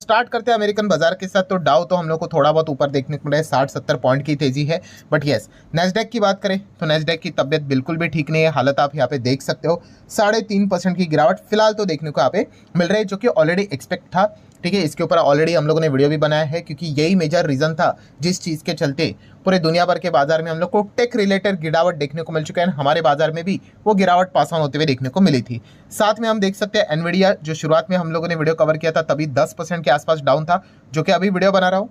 Start करते हैं American बाजार के साथ। तो डाउ तो हम लोग को थोड़ा बहुत ऊपर देखने को मिला है, 60-70 पॉइंट की तेजी है। बट यस, नेस्डेक की बात करें तो नेस्डेक की तबियत बिल्कुल भी ठीक नहीं है, हालत आप यहाँ पे देख सकते हो। 3.5% की गिरावट फिलहाल तो देखने को यहाँ पे मिल रही है, जो कि ऑलरेडी एक्सपेक्ट था। ठीक है, इसके ऊपर ऑलरेडी हम लोगों ने वीडियो भी बनाया है, क्योंकि यही मेजर रीजन था जिस चीज़ के चलते पूरे दुनिया भर के बाजार में हम लोग को टेक रिलेटेड गिरावट देखने को मिल चुका है। हमारे बाजार में भी वो गिरावट पास ऑन होते हुए देखने को मिली थी। साथ में हम देख सकते हैं एनवीडिया, जो शुरुआत में हम लोगों ने वीडियो कवर किया था तभी 10% के आसपास डाउन था, जो कि अभी वीडियो बना रहा हूँ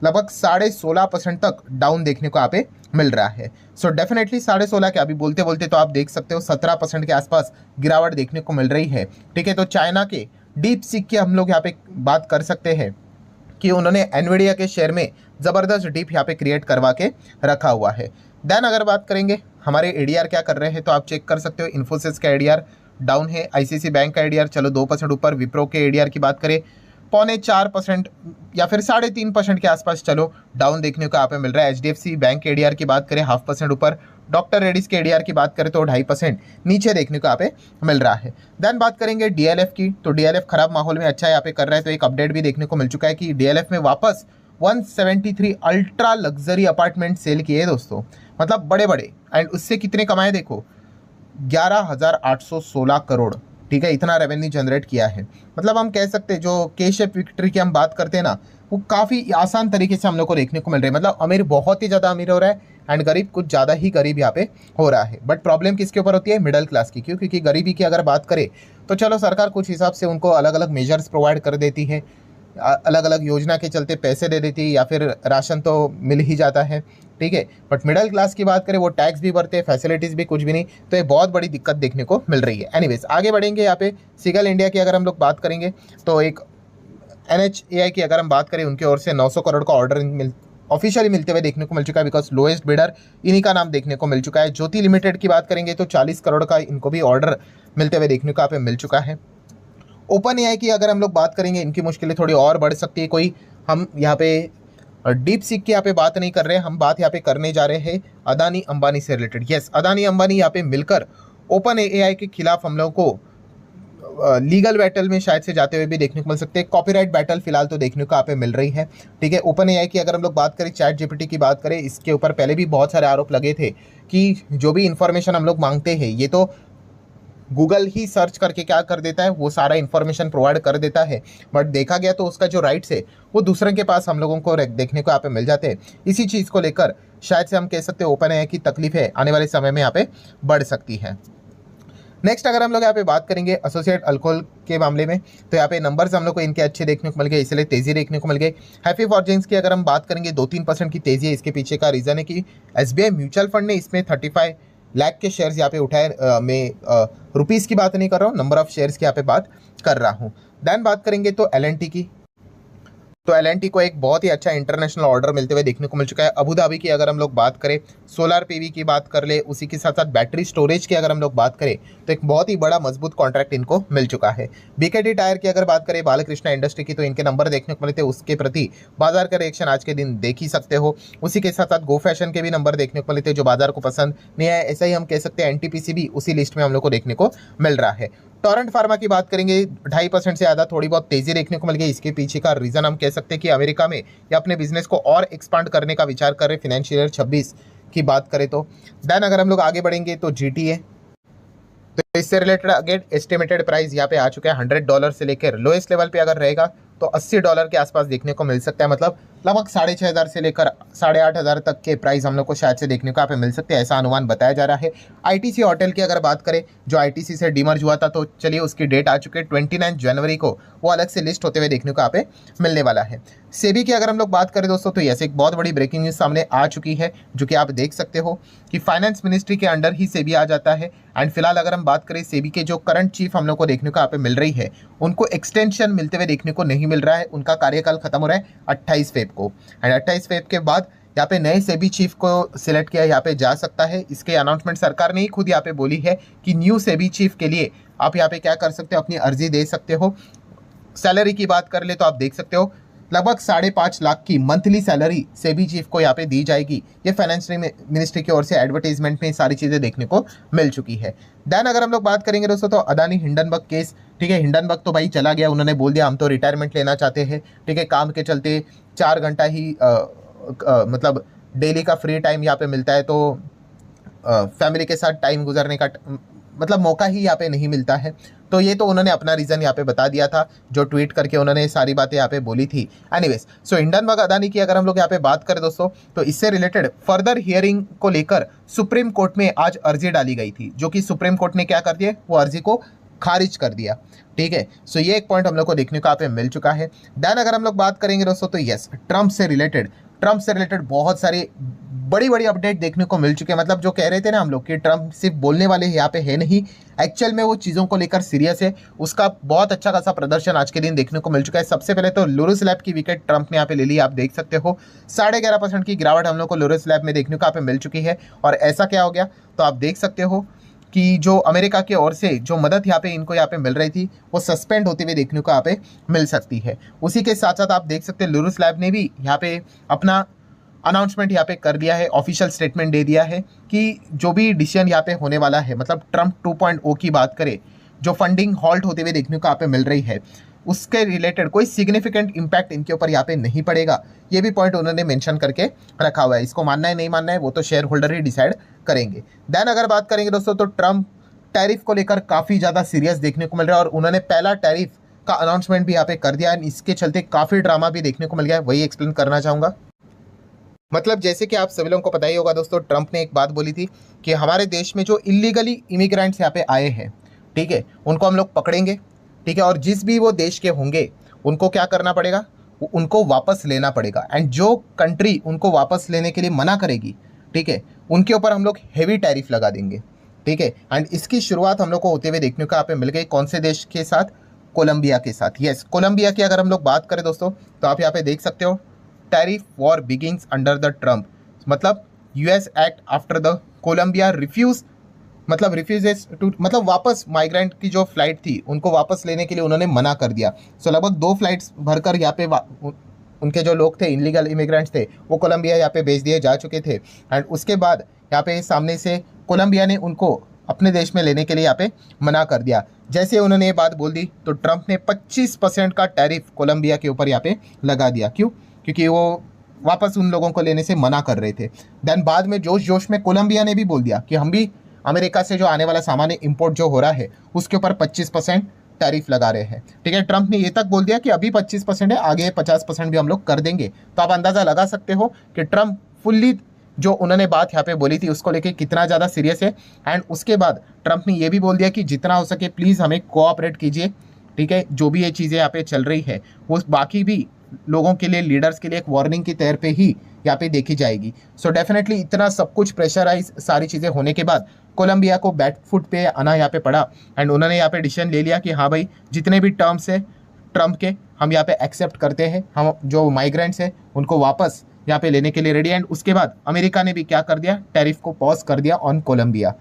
लगभग 16.5% तक डाउन देखने को यहाँ पे मिल रहा है। सो डेफिनेटली 16.5 के अभी बोलते बोलते तो आप देख सकते हो 17% के आसपास गिरावट देखने को मिल रही है। ठीक है, तो चाइना के डीप सीक की हम लोग यहाँ पे बात कर सकते हैं कि उन्होंने एनवीडिया के शेयर में ज़बरदस्त डीप यहाँ पे क्रिएट करवा के रखा हुआ है। देन अगर बात करेंगे हमारे एडीआर क्या कर रहे हैं, तो आप चेक कर सकते हो। इन्फोसिस का एडीआर डाउन है, आईसीसी बैंक का एडीआर चलो 2% ऊपर। विप्रो के एडीआर की बात करें 4.25% या फिर 3.5% के आसपास चलो डाउन देखने को यहाँ पे मिल रहा है। एचडीएफसी बैंक के एडीआर की बात करें 0.5% ऊपर। डॉक्टर रेड्डीज के एडीआर की बात करें तो 2.5% नीचे देखने को यहाँ पे मिल रहा है। देन बात करेंगे डीएलएफ की, तो डीएलएफ खराब माहौल में अच्छा यहाँ पे कर रहा है। तो एक अपडेट भी देखने को मिल चुका है कि डीएलएफ में वापस 173 अल्ट्रा लग्जरी अपार्टमेंट सेल किए दोस्तों, मतलब बड़े बड़े। एंड उससे कितने कमाए देखो, 11,816 करोड़। ठीक है, इतना रेवेन्यू जनरेट किया है। मतलब हम कह सकते हैं जो के शेप विक्ट्री की हम बात करते हैं ना, वो काफ़ी आसान तरीके से हम लोग को देखने को मिल रहा है। मतलब अमीर बहुत ही ज़्यादा अमीर हो रहा है एंड गरीब कुछ ज़्यादा ही गरीब यहाँ पे हो रहा है। बट प्रॉब्लम किसके ऊपर होती है, मिडिल क्लास की। क्यों? क्योंकि गरीबी की अगर बात करें तो चलो सरकार कुछ हिसाब से उनको अलग अलग मेजर्स प्रोवाइड कर देती है, अलग अलग योजना के चलते पैसे दे देती है, या फिर राशन तो मिल ही जाता है। ठीक है, बट मिडिल क्लास की बात करें वो टैक्स भी भरते हैं, फैसिलिटीज़ भी कुछ भी नहीं, तो ये बहुत बड़ी दिक्कत देखने को मिल रही है। एनीवेज आगे बढ़ेंगे। यहाँ पे सिगल इंडिया की अगर हम लोग बात करेंगे तो एक NHAI की अगर हम बात करें, उनकी ओर से 900 करोड़ का ऑर्डर ऑफिशियली मिलते हुए देखने को मिल चुका है, बिकॉज लोएस्ट बिडर इन्हीं का नाम देखने को मिल चुका है। ज्योति लिमिटेड की बात करेंगे तो 40 करोड़ का इनको भी ऑर्डर मिलते हुए देखने को यहाँ पे मिल चुका है। ओपन एआई की अगर हम लोग बात करेंगे, इनकी मुश्किलें थोड़ी और बढ़ सकती है। कोई हम यहाँ पे डीप सीक की यहाँ पे बात नहीं कर रहे हैं, हम बात यहाँ पे करने जा रहे हैं अदानी अंबानी से रिलेटेड। यस, अदानी अंबानी यहाँ पे मिलकर ओपन एआई के खिलाफ हम लोगों को लीगल बैटल में शायद से जाते हुए भी देखने को मिल सकते हैं। कॉपीराइट बैटल फिलहाल तो देखने को यहाँ पे मिल रही है। ठीक है, ओपन एआई की अगर हम लोग बात करें, चैट जीपीटी की बात करें, इसके ऊपर पहले भी बहुत सारे आरोप लगे थे कि जो भी इंफॉर्मेशन हम लोग मांगते हैं ये तो गूगल ही सर्च करके क्या कर देता है, वो सारा इन्फॉर्मेशन प्रोवाइड कर देता है। बट देखा गया तो उसका जो राइट्स है वो दूसरे के पास हम लोगों को देखने को यहाँ पे मिल जाते हैं। इसी चीज़ को लेकर शायद से हम कह सकते हैं ओपन एआई की तकलीफें आने वाले समय में यहाँ पे बढ़ सकती है। नेक्स्ट अगर हम लोग यहाँ पे बात करेंगे एसोसिएट अल्कोहल के मामले में, तो यहाँ पे नंबर्स हम लोग को इनके अच्छे देखने को मिल गए, इसलिए तेजी देखने को मिल गई। हैप्पी फॉर्जेंस की अगर हम बात करेंगे 2-3% की तेजी है। इसके पीछे का रीज़न है कि एसबीआई म्यूचुअल फंड ने इसमें 35 लाख के शेयर्स यहाँ पे उठाए। मैं रुपीज़ की बात नहीं कर रहा हूँ, नंबर ऑफ शेयर्स की यहाँ पे बात कर रहा हूँ। देन बात करेंगे तो एलएनटी की, तो एलएनटी को एक बहुत ही अच्छा इंटरनेशनल ऑर्डर मिलते हुए देखने को मिल चुका है। अबू धाबी की अगर हम लोग बात करें, सोलर पीवी की बात कर ले, उसी के साथ साथ बैटरी स्टोरेज की अगर हम लोग बात करें तो एक बहुत ही बड़ा मजबूत कॉन्ट्रैक्ट इनको मिल चुका है। बीकेटी टायर की अगर बात करें, बालकृष्णा इंडस्ट्री की, तो इनके नंबर देखने को मिलते हैं, उसके प्रति बाजार का रिएक्शन आज के दिन देख ही सकते हो। उसी के साथ साथ गो फैशन के भी नंबर देखने को मिलते हैं जो बाजार को पसंद नहीं आए। ऐसा ही हम कह सकते हैं एनटीपीसी भी उसी लिस्ट में हम लोग को देखने को मिल रहा है। टोरेंट फार्मा की बात करेंगे, 2.5% से ज़्यादा थोड़ी बहुत तेजी देखने को मिल गई। इसके पीछे का रीज़न हम कह सकते हैं कि अमेरिका में या अपने बिजनेस को और एक्सपांड करने का विचार कर रहे फाइनेंशियल ईयर 26 की बात करें तो। देन अगर हम लोग आगे बढ़ेंगे तो जीटीए, तो इससे रिलेटेड अगेन एस्टिमेटेड प्राइस यहाँ पे आ चुका है $100 से लेकर लोएस्ट लेवल पे अगर रहेगा तो $80 के आसपास देखने को मिल सकता है। मतलब लगभग 6,500 से लेकर 8,500 तक के प्राइस हम लोग को शायद से देखने को यहाँ पे मिल सकते हैं, ऐसा अनुमान बताया जा रहा है। आईटीसी होटल की अगर बात करें, जो आईटीसी से डीमर्ज हुआ था, तो चलिए उसकी डेट आ चुकी है 29 जनवरी को, वो अलग से लिस्ट होते हुए देखने को यहाँ पे मिलने वाला है। सेबी की अगर हम लोग बात करें दोस्तों, तो ऐसे एक बहुत बड़ी ब्रेकिंग न्यूज़ सामने आ चुकी है, जो कि आप देख सकते हो कि फाइनेंस मिनिस्ट्री के अंडर ही सेबी आ जाता है। एंड फिलहाल अगर हम बात करें, सेबी के जो करंट चीफ हम लोग को देखने को यहाँ पे मिल रही है, उनको एक्सटेंशन मिलते हुए देखने को नहीं मिल रहा है। उनका कार्यकाल खत्म हो रहा है 28 फेब को, एंड 28 फेब के बाद यहाँ पे नए सेबी चीफ को सिलेक्ट किया यहाँ पे जा सकता है। इसके अनाउंसमेंट सरकार ने ही खुद यहाँ पे बोली है कि न्यू सेबी चीफ के लिए आप यहाँ पे क्या कर सकते हो, अपनी अर्जी दे सकते हो। सैलरी की बात कर ले तो आप देख सकते हो लगभग 5.5 लाख की मंथली सैलरी सेबी चीफ को यहाँ पे दी जाएगी। ये फाइनेंस मिनिस्ट्री की ओर से एडवर्टाइजमेंट में सारी चीज़ें देखने को मिल चुकी है। देन अगर हम लोग बात करेंगे दोस्तों तो अदानी हिंडनबर्ग केस, ठीक है, हिंडनबर्ग तो भाई चला गया, उन्होंने बोल दिया हम तो रिटायरमेंट लेना चाहते हैं, ठीक है, काम के चलते 4 घंटा ही मतलब डेली का फ्री टाइम यहाँ पे मिलता है, तो फैमिली के साथ टाइम गुजरने का मतलब मौका ही यहाँ पे नहीं मिलता है। तो ये तो उन्होंने अपना रीज़न यहाँ पे बता दिया था, जो ट्वीट करके उन्होंने सारी बातें यहाँ पे बोली थी। एनीवेज, सो हिंडनबर्ग अदानी की अगर हम लोग यहाँ पे बात करें दोस्तों, तो इससे रिलेटेड फर्दर हियरिंग को लेकर सुप्रीम कोर्ट में आज अर्जी डाली गई थी, जो कि सुप्रीम कोर्ट ने क्या कर दिया, वो अर्जी को खारिज कर दिया, ठीक है। सो ये एक पॉइंट हम लोग को देखने को यहाँ पे मिल चुका है। देन अगर हम लोग बात करेंगे दोस्तों तो यस, ट्रम्प से रिलेटेड बहुत सारी बड़ी बड़ी अपडेट देखने को मिल चुके हैं। मतलब जो कह रहे थे ना हम लोग कि ट्रम्प सिर्फ बोलने वाले यहाँ पे है नहीं, एक्चुअल में वो चीज़ों को लेकर सीरियस है। उसका बहुत अच्छा खासा प्रदर्शन आज के दिन देखने को मिल चुका है। सबसे पहले तो लॉरेंस लैब की विकेट ट्रम्प ने यहाँ पे ले ली, आप देख सकते हो 11.5% की गिरावट हम लोग को लॉरेंस लैब में देखने को यहाँ पे मिल चुकी है। और ऐसा क्या हो गया, तो आप देख सकते हो कि जो अमेरिका की ओर से जो मदद यहाँ पे इनको यहाँ पे मिल रही थी, वो सस्पेंड होते हुए देखने को यहाँ पे मिल सकती है। उसी के साथ साथ आप देख सकते हैं लॉरेंस लैब ने भी यहाँ पे अपना अनाउंसमेंट यहाँ पे कर दिया है, ऑफिशियल स्टेटमेंट दे दिया है कि जो भी डिसीजन यहाँ पे होने वाला है, मतलब ट्रम्प 2.0 की बात करें, जो फंडिंग हॉल्ट होते हुए देखने को यहाँ पे मिल रही है, उसके रिलेटेड कोई सिग्निफिकेंट इम्पैक्ट इनके ऊपर यहाँ पे नहीं पड़ेगा। ये भी पॉइंट उन्होंने मेंशन करके रखा हुआ है। इसको मानना है नहीं मानना है वो तो शेयर होल्डर ही डिसाइड करेंगे। देन अगर बात करेंगे दोस्तों तो ट्रम्प टैरिफ को लेकर काफ़ी ज़्यादा सीरियस देखने को मिल रहा है, और उन्होंने पहला टैरिफ का अनाउंसमेंट भी यहाँ पे कर दिया है। इसके चलते काफ़ी ड्रामा भी देखने को मिल गया है, वही एक्सप्लेन करना चाहूँगा। मतलब जैसे कि आप सभी लोगों को पता ही होगा दोस्तों, ट्रम्प ने एक बात बोली थी कि हमारे देश में जो इलीगली इमिग्रेंट्स यहाँ पे आए हैं, ठीक है, उनको हम लोग पकड़ेंगे, ठीक है, और जिस भी वो देश के होंगे उनको क्या करना पड़ेगा, उनको वापस लेना पड़ेगा। एंड जो कंट्री उनको वापस लेने के लिए मना करेगी, ठीक है, उनके ऊपर हम लोग हेवी टैरिफ लगा देंगे, ठीक है। एंड इसकी शुरुआत हम लोग को होते हुए देखने को यहाँ पे मिल गई, कौन से देश के साथ, कोलंबिया के साथ। यस, कोलंबिया की अगर हम लोग बात करें दोस्तों तो आप यहाँ पे देख सकते हो, tariff war begins under the Trump, मतलब US act after the Colombia refuse, मतलब रिफ्यूजेस टू, मतलब वापस माइग्रेंट की जो फ्लाइट थी उनको वापस लेने के लिए उन्होंने मना कर दिया। सो लगभग 2 फ्लाइट्स भरकर यहाँ पे उनके जो लोग थे, इलीगल इमिग्रेंट्स थे, वो कोलंबिया यहाँ पे भेज दिए जा चुके थे। एंड उसके बाद यहाँ पे सामने से कोलंबिया ने उनको अपने देश में लेने के लिए यहाँ पे मना कर दिया। जैसे उन्होंने ये बात बोल दी तो ट्रम्प ने 25% का टैरिफ कोलंबिया के ऊपर यहाँ पे लगा दिया। क्यों? क्योंकि वो वापस उन लोगों को लेने से मना कर रहे थे। देन बाद में जोश में कोलंबिया ने भी बोल दिया कि हम भी अमेरिका से जो आने वाला सामान इंपोर्ट जो हो रहा है उसके ऊपर 25% टैरिफ लगा रहे हैं, ठीक है। ट्रम्प ने ये तक बोल दिया कि अभी 25% है, आगे 50% भी हम लोग कर देंगे। तो आप अंदाज़ा लगा सकते हो कि ट्रम्प फुल्ली जो उन्होंने बात यहाँ पे बोली थी उसको लेके कितना ज़्यादा सीरियस है। एंड उसके बाद ट्रम्प ने ये भी बोल दिया कि जितना हो सके प्लीज़ हमें कोऑपरेट कीजिए, ठीक है। जो भी ये चीज़ें यहाँ पे चल रही है वो बाकी भी लोगों के लिए, लीडर्स के लिए एक वार्निंग की तौर पे ही यहाँ पे देखी जाएगी। सो डेफिनेटली इतना सब कुछ प्रेशराइज सारी चीज़ें होने के बाद कोलंबिया को बैक फुट पे आना यहाँ पे पड़ा। एंड उन्होंने यहाँ पे डिसीजन ले लिया कि हाँ भाई, जितने भी टर्म्स है ट्रम्प के हम यहाँ पे एक्सेप्ट करते हैं, हम जो माइग्रेंट्स हैं उनको वापस यहाँ पे लेने के लिए रेडी। एंड उसके बाद अमेरिका ने भी क्या कर दिया, टैरिफ को पॉज कर दिया ऑन कोलंबिया,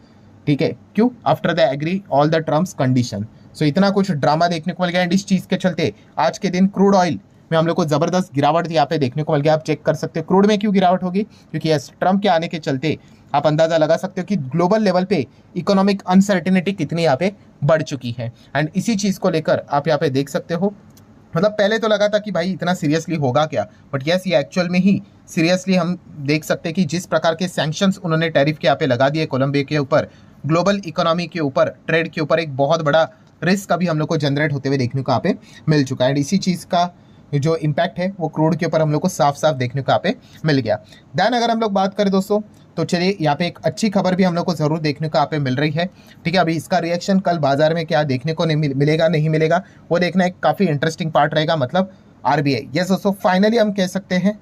ठीक है। क्यों? After the agree all the Trump's condition. So इतना कुछ ड्रामा देखने को मिल गया। एंड इस चीज़ के चलते आज के दिन क्रूड ऑयल में हम लोग को ज़बरदस्त गिरावट यहाँ पे देखने को मिल गया। आप चेक कर सकते हो क्रूड में क्यों गिरावट होगी, क्योंकि यस, ट्रम्प के आने के चलते आप अंदाज़ा लगा सकते हो कि ग्लोबल लेवल पे इकोनॉमिक अनसर्टेनिटी कितनी यहाँ पे बढ़ चुकी है। एंड इसी चीज़ को लेकर आप यहाँ पे देख सकते हो, मतलब पहले तो लगा था कि भाई इतना सीरियसली होगा क्या, बट यस, ये एक्चुअल में ही सीरियसली हम देख सकते हैं कि जिस प्रकार के सैंक्शंस उन्होंने टैरिफ के यहाँ पे लगा दिए कोलंबिया के ऊपर, ग्लोबल इकोनॉमी के ऊपर, ट्रेड के ऊपर एक बहुत बड़ा रिस्क अभी हम लोग को जनरेट होते हुए देखने को यहाँ पे मिल चुका है। एंड इसी चीज़ का जो इम्पैक्ट है वो क्रूड के ऊपर हम लोग को साफ साफ देखने को यहाँ पे मिल गया। देन अगर हम लोग बात करें दोस्तों तो चलिए यहाँ पे एक अच्छी खबर भी हम लोग को ज़रूर देखने को यहाँ पे मिल रही है, ठीक है। अभी इसका रिएक्शन कल बाजार में क्या देखने को नहीं मिलेगा, नहीं मिलेगा, वो देखना एक काफ़ी इंटरेस्टिंग पार्ट रहेगा। मतलब आरबीआई, यस दोस्तों, फाइनली हम कह सकते हैं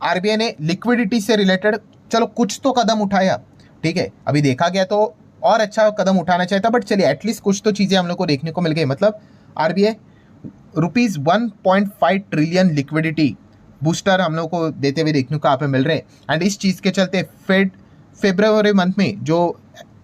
आरबीआई ने लिक्विडिटी से रिलेटेड चलो कुछ तो कदम उठाया, ठीक है। अभी देखा गया तो और अच्छा कदम उठाना चाहिए था, बट चलिए एटलीस्ट कुछ तो चीज़ें हम लोग को देखने को मिल गई। मतलब आरबीआई ₹1.5 ट्रिलियन लिक्विडिटी बूस्टर हम लोग को देते हुए देखने को यहाँ पे मिल रहे हैं। एंड इस चीज़ के चलते फरवरी मंथ में जो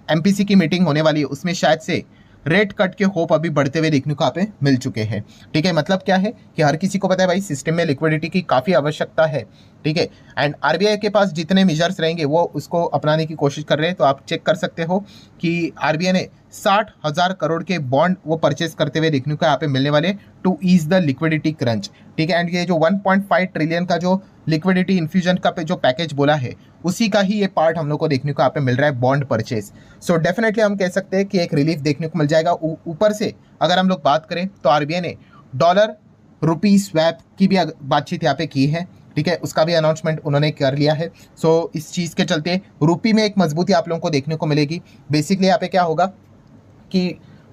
एमपीसी की मीटिंग होने वाली है उसमें शायद से रेट कट के होप अभी बढ़ते हुए देखने को यहाँ पे मिल चुके हैं। ठीक है, मतलब क्या है कि हर किसी को पता है भाई सिस्टम में लिक्विडिटी की काफ़ी आवश्यकता है। ठीक है, एंड आरबीआई के पास जितने मेजर्स रहेंगे वो उसको अपनाने की कोशिश कर रहे हैं। तो आप चेक कर सकते हो कि आरबीआई ने 60,000 करोड़ के बॉन्ड वो परचेज करते हुए देखने को यहाँ पे मिलने वाले to ease the liquidity crunch. ठीक है, एंड ये जो 1.5 ट्रिलियन का जो लिक्विडिटी इन्फ्यूजन का जो पैकेज बोला है उसी का ही ये पार्ट हम लोग को देखने को यहाँ पे मिल रहा है, बॉन्ड परचेज। सो डेफिनेटली हम कह सकते हैं कि एक रिलीफ देखने को मिल जाएगा। ऊपर से अगर हम लोग बात करें तो आरबीआई ने डॉलर रुपी स्वैप की भी बातचीत यहाँ पे की है। ठीक है, उसका भी अनाउंसमेंट उन्होंने कर लिया है। सो इस चीज़ के चलते रुपी में एक मजबूती आप लोगों को देखने को मिलेगी। बेसिकली यहाँ पे क्या होगा कि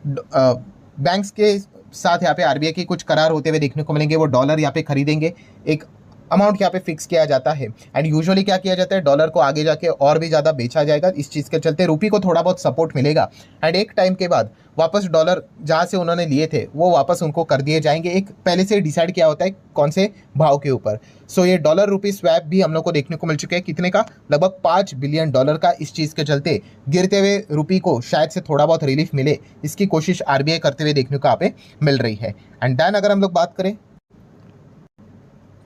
बैंक्स के साथ यहाँ पे आरबीआई के कुछ करार होते हुए देखने को मिलेंगे। वो डॉलर यहाँ पे खरीदेंगे, एक अमाउंट यहाँ पे फिक्स किया जाता है एंड यूजुअली क्या किया जाता है, डॉलर को आगे जाके और भी ज़्यादा बेचा जाएगा। इस चीज़ के चलते रुपी को थोड़ा बहुत सपोर्ट मिलेगा एंड एक टाइम के बाद वापस डॉलर जहाँ से उन्होंने लिए थे वो वापस उनको कर दिए जाएंगे। एक पहले से डिसाइड किया होता है कौन से भाव के ऊपर। सो ये डॉलर रुपी स्वैप भी हम लोग को देखने को मिल चुके हैं। कितने का? लगभग $5 बिलियन का। इस चीज़ के चलते गिरते हुए रुपी को शायद से थोड़ा बहुत रिलीफ मिले, इसकी कोशिश आरबीआई करते हुए देखने को यहाँ पे मिल रही है। एंड देन अगर हम लोग बात करें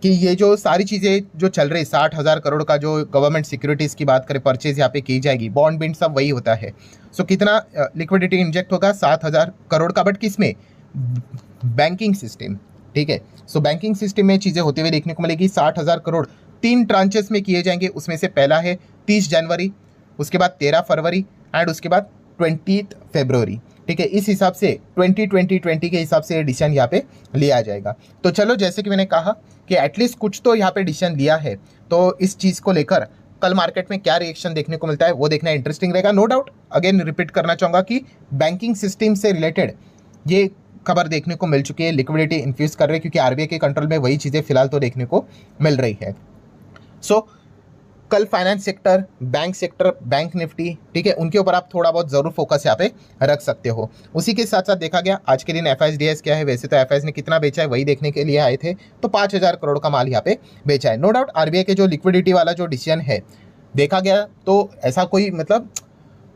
कि ये जो सारी चीज़ें जो चल रही 60,000 करोड़ का जो गवर्नमेंट सिक्योरिटीज़ की बात करें परचेज यहाँ पे की जाएगी, बॉन्ड बिंड सब वही होता है। सो कितना लिक्विडिटी इंजेक्ट होगा? 7,000 करोड़ का, बट किस में? Banking system. ठीक है, सो बैंकिंग सिस्टम में चीज़ें होते हुए देखने को मिलेगी। 60,000 करोड़ 3 ट्रांचेस में किए जाएंगे। उसमें से पहला है 30 जनवरी, उसके बाद 13 फरवरी एंड उसके बाद 20 फरवरी। ठीक है, इस हिसाब से 2020 के हिसाब से डिसीजन यहाँ पे लिया जाएगा। तो चलो, जैसे कि मैंने कहा कि एटलीस्ट कुछ तो यहाँ पे डिसीजन लिया है, तो इस चीज़ को लेकर कल मार्केट में क्या रिएक्शन देखने को मिलता है वो देखना इंटरेस्टिंग रहेगा। नो डाउट, अगेन रिपीट करना चाहूँगा कि बैंकिंग सिस्टम से रिलेटेड ये खबर देखने को मिल चुकी है, लिक्विडिटी इन्फ्यूज कर रहे हैं, क्योंकि आरबीआई के कंट्रोल में वही चीज़ें फिलहाल तो देखने को मिल रही है। सो कल finance sector, bank sector, bank Nifty, ठीक है, उनके ऊपर आप थोड़ा बहुत ज़रूर फोकस यहाँ पे रख सकते हो। उसी के साथ साथ देखा गया आज के दिन एफआईडीएस क्या है। वैसे तो एफआईएस ने कितना बेचा है वही देखने के लिए आए थे, तो 5,000 करोड़ का माल यहाँ पे बेचा है। नो डाउट आरबीआई के जो लिक्विडिटी वाला जो डिसीजन है देखा गया, तो ऐसा कोई मतलब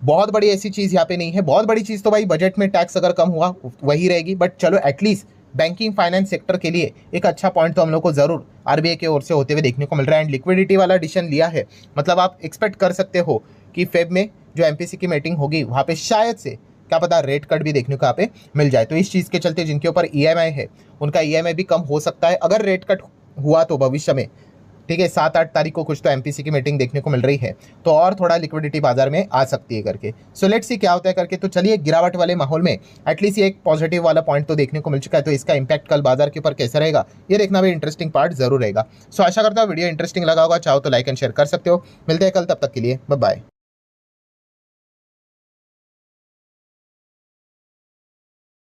बहुत बड़ी ऐसी चीज़ यहाँ पे नहीं है। बहुत बड़ी चीज़ तो भाई बजट में टैक्स अगर कम हुआ वही रहेगी, बट चलो एटलीस्ट बैंकिंग फाइनेंस सेक्टर के लिए एक अच्छा पॉइंट तो हम लोग को जरूर आरबीआई की ओर से होते हुए देखने को मिल रहा है। एंड लिक्विडिटी वाला डिसीजन लिया है, मतलब आप एक्सपेक्ट कर सकते हो कि फेब में जो एमपीसी की मीटिंग होगी वहाँ पे शायद से क्या पता रेट कट भी देखने को यहाँ पे मिल जाए। तो इस चीज़ के चलते जिनके ऊपर ईएमआई है उनका ईएमआई भी कम हो सकता है अगर रेट कट हुआ तो भविष्य में। ठीक है, 7-8 तारीख को कुछ तो एमपीसी की मीटिंग देखने को मिल रही है, तो और थोड़ा लिक्विडिटी बाजार में आ सकती है करके। सो लेट्स सी क्या होता है करके। तो चलिए, गिरावट वाले माहौल में एटलीस्ट ये एक पॉजिटिव वाला पॉइंट तो देखने को मिल चुका है, तो इसका इंपैक्ट कल बाजार के ऊपर कैसा रहेगा ये देखना भी इंटरेस्टिंग पार्ट जरूर रहेगा। सो आशा करता हूँ वीडियो इंटरेस्टिंग लगा होगा, चाहो तो लाइक एंड शेयर कर सकते हो। मिलते हैं कल, तब तक के लिए बाय बाय।